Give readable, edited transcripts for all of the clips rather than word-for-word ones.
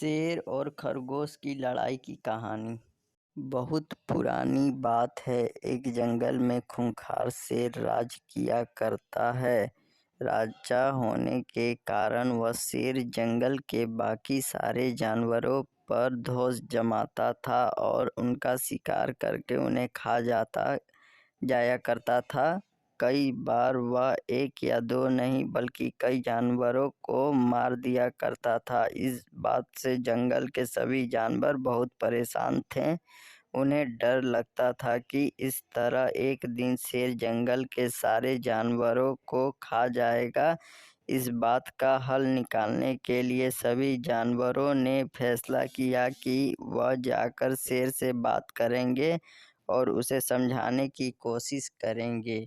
शेर और खरगोश की लड़ाई की कहानी बहुत पुरानी बात है। एक जंगल में खूंखार शेर राज किया करता है। राजा होने के कारण वह शेर जंगल के बाकी सारे जानवरों पर धौंस जमाता था और उनका शिकार करके उन्हें खा जाया करता था। कई बार वह एक या दो नहीं बल्कि कई जानवरों को मार दिया करता था। इस बात से जंगल के सभी जानवर बहुत परेशान थे। उन्हें डर लगता था कि इस तरह एक दिन शेर जंगल के सारे जानवरों को खा जाएगा। इस बात का हल निकालने के लिए सभी जानवरों ने फैसला किया कि वह जाकर शेर से बात करेंगे और उसे समझाने की कोशिश करेंगे।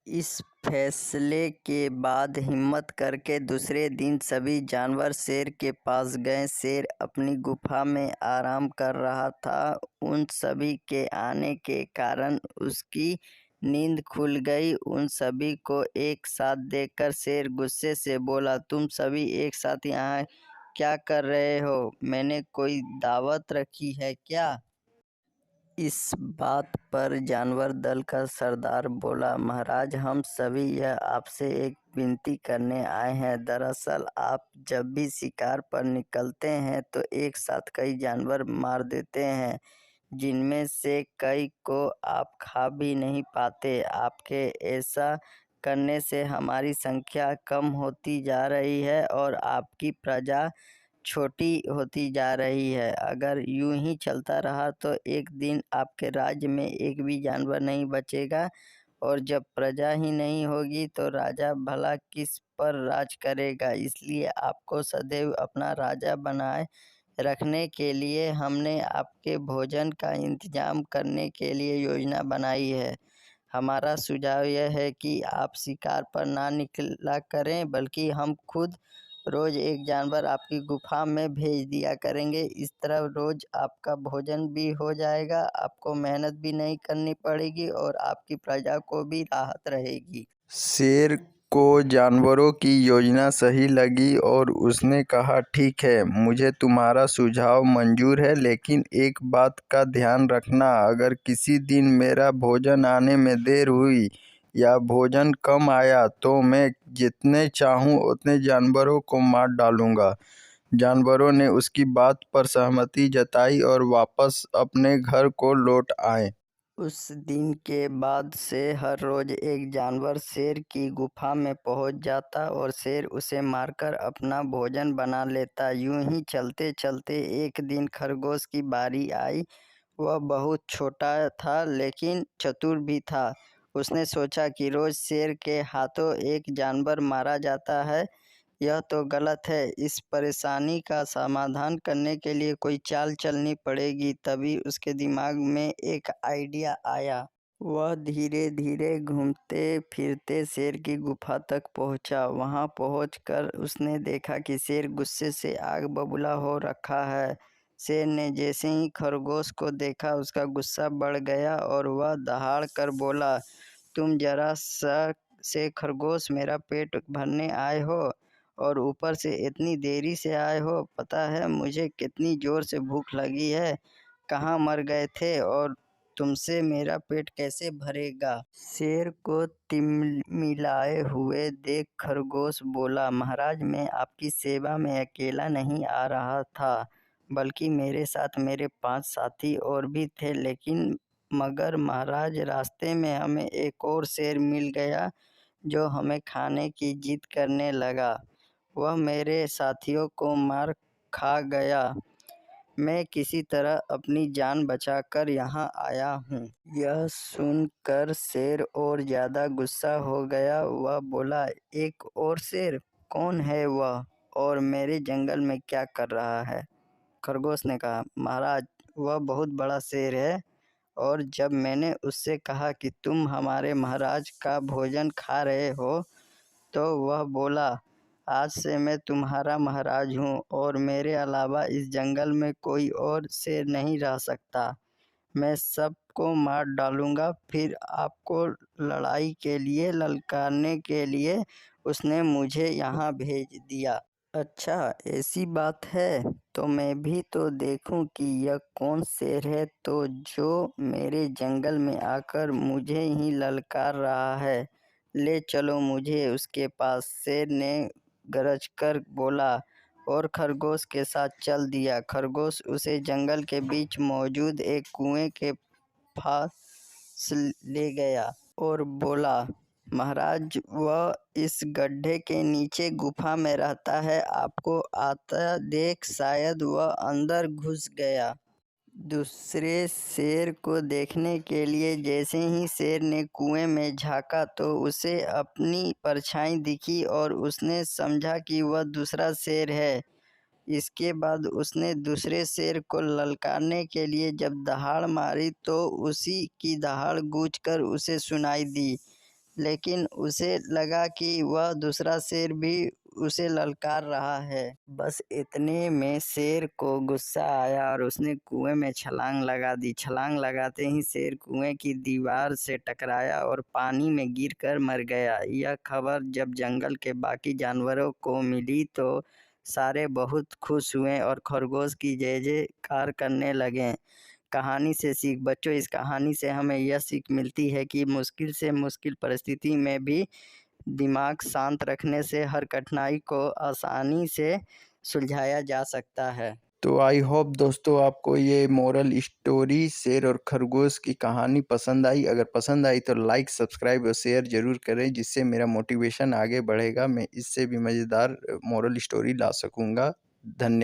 इस फैसले के बाद हिम्मत करके दूसरे दिन सभी जानवर शेर के पास गए। शेर अपनी गुफा में आराम कर रहा था। उन सभी के आने के कारण उसकी नींद खुल गई। उन सभी को एक साथ देखकर शेर गुस्से से बोला, तुम सभी एक साथ यहाँ क्या कर रहे हो? मैंने कोई दावत रखी है क्या? इस बात पर जानवर दल का सरदार बोला, महाराज, हम सभी यह आपसे एक विनती करने आए हैं। दरअसल आप जब भी शिकार पर निकलते हैं तो एक साथ कई जानवर मार देते हैं, जिनमें से कई को आप खा भी नहीं पाते। आपके ऐसा करने से हमारी संख्या कम होती जा रही है और आपकी प्रजा छोटी होती जा रही है। अगर यूं ही चलता रहा तो एक दिन आपके राज्य में एक भी जानवर नहीं बचेगा और जब प्रजा ही नहीं होगी तो राजा भला किस पर राज करेगा। इसलिए आपको सदैव अपना राजा बनाए रखने के लिए हमने आपके भोजन का इंतजाम करने के लिए योजना बनाई है। हमारा सुझाव यह है कि आप शिकार पर ना निकला करें, बल्कि हम खुद रोज एक जानवर आपकी गुफा में भेज दिया करेंगे। इस तरह रोज आपका भोजन भी हो जाएगा, आपको मेहनत भी नहीं करनी पड़ेगी और आपकी प्रजा को भी राहत रहेगी। शेर को जानवरों की योजना सही लगी और उसने कहा, ठीक है, मुझे तुम्हारा सुझाव मंजूर है, लेकिन एक बात का ध्यान रखना, अगर किसी दिन मेरा भोजन आने में देर हुई या भोजन कम आया तो मैं जितने चाहूँ उतने जानवरों को मार डालूंगा। जानवरों ने उसकी बात पर सहमति जताई और वापस अपने घर को लौट आए। उस दिन के बाद से हर रोज एक जानवर शेर की गुफा में पहुंच जाता और शेर उसे मारकर अपना भोजन बना लेता। यूं ही चलते चलते एक दिन खरगोश की बारी आई। वह बहुत छोटा था लेकिन चतुर भी था। उसने सोचा कि रोज शेर के हाथों एक जानवर मारा जाता है, यह तो गलत है। इस परेशानी का समाधान करने के लिए कोई चाल चलनी पड़ेगी। तभी उसके दिमाग में एक आइडिया आया। वह धीरे धीरे घूमते फिरते शेर की गुफा तक पहुंचा। वहां पहुंचकर उसने देखा कि शेर गुस्से से आग बबूला हो रखा है। शेर ने जैसे ही खरगोश को देखा उसका गुस्सा बढ़ गया और वह दहाड़ कर बोला, तुम जरा सा से खरगोश मेरा पेट भरने आए हो और ऊपर से इतनी देरी से आए हो। पता है मुझे कितनी ज़ोर से भूख लगी है? कहाँ मर गए थे और तुमसे मेरा पेट कैसे भरेगा? शेर को तिलमिलाए हुए देख खरगोश बोला, महाराज, मैं आपकी सेवा में अकेला नहीं आ रहा था, बल्कि मेरे साथ मेरे 5 साथी और भी थे। लेकिन मगर महाराज, रास्ते में हमें एक और शेर मिल गया जो हमें खाने की जिद करने लगा। वह मेरे साथियों को मार खा गया। मैं किसी तरह अपनी जान बचाकर यहाँ आया हूँ। यह सुनकर शेर और ज़्यादा गुस्सा हो गया। वह बोला, एक और शेर? कौन है वह और मेरे जंगल में क्या कर रहा है? खरगोश ने कहा, महाराज, वह बहुत बड़ा शेर है और जब मैंने उससे कहा कि तुम हमारे महाराज का भोजन खा रहे हो तो वह बोला, आज से मैं तुम्हारा महाराज हूँ और मेरे अलावा इस जंगल में कोई और शेर नहीं रह सकता। मैं सबको मार डालूंगा। फिर आपको लड़ाई के लिए ललकारने के लिए उसने मुझे यहाँ भेज दिया। अच्छा, ऐसी बात है तो मैं भी तो देखूं कि यह कौन शेर है तो जो मेरे जंगल में आकर मुझे ही ललकार रहा है। ले चलो मुझे उसके पास, शेर ने गरज कर बोला और खरगोश के साथ चल दिया। खरगोश उसे जंगल के बीच मौजूद एक कुएं के पास ले गया और बोला, महाराज, वह इस गड्ढे के नीचे गुफा में रहता है, आपको आता देख शायद वह अंदर घुस गया। दूसरे शेर को देखने के लिए जैसे ही शेर ने कुएं में झांका तो उसे अपनी परछाई दिखी और उसने समझा कि वह दूसरा शेर है। इसके बाद उसने दूसरे शेर को ललकारने के लिए जब दहाड़ मारी तो उसी की दहाड़ गूंजकर उसे सुनाई दी, लेकिन उसे लगा कि वह दूसरा शेर भी उसे ललकार रहा है। बस इतने में शेर को गुस्सा आया और उसने कुएं में छलांग लगा दी। छलांग लगाते ही शेर कुएं की दीवार से टकराया और पानी में गिरकर मर गया। यह खबर जब जंगल के बाकी जानवरों को मिली तो सारे बहुत खुश हुए और खरगोश की जय जयकार करने लगे। कहानी से सीख बच्चों, इस कहानी से हमें यह सीख मिलती है कि मुश्किल से मुश्किल परिस्थिति में भी दिमाग शांत रखने से हर कठिनाई को आसानी से सुलझाया जा सकता है। तो आई होप दोस्तों आपको ये मोरल स्टोरी शेर और खरगोश की कहानी पसंद आई। अगर पसंद आई तो लाइक, सब्सक्राइब और शेयर ज़रूर करें, जिससे मेरा मोटिवेशन आगे बढ़ेगा, मैं इससे भी मज़ेदार मोरल स्टोरी ला सकूँगा। धन्यवाद।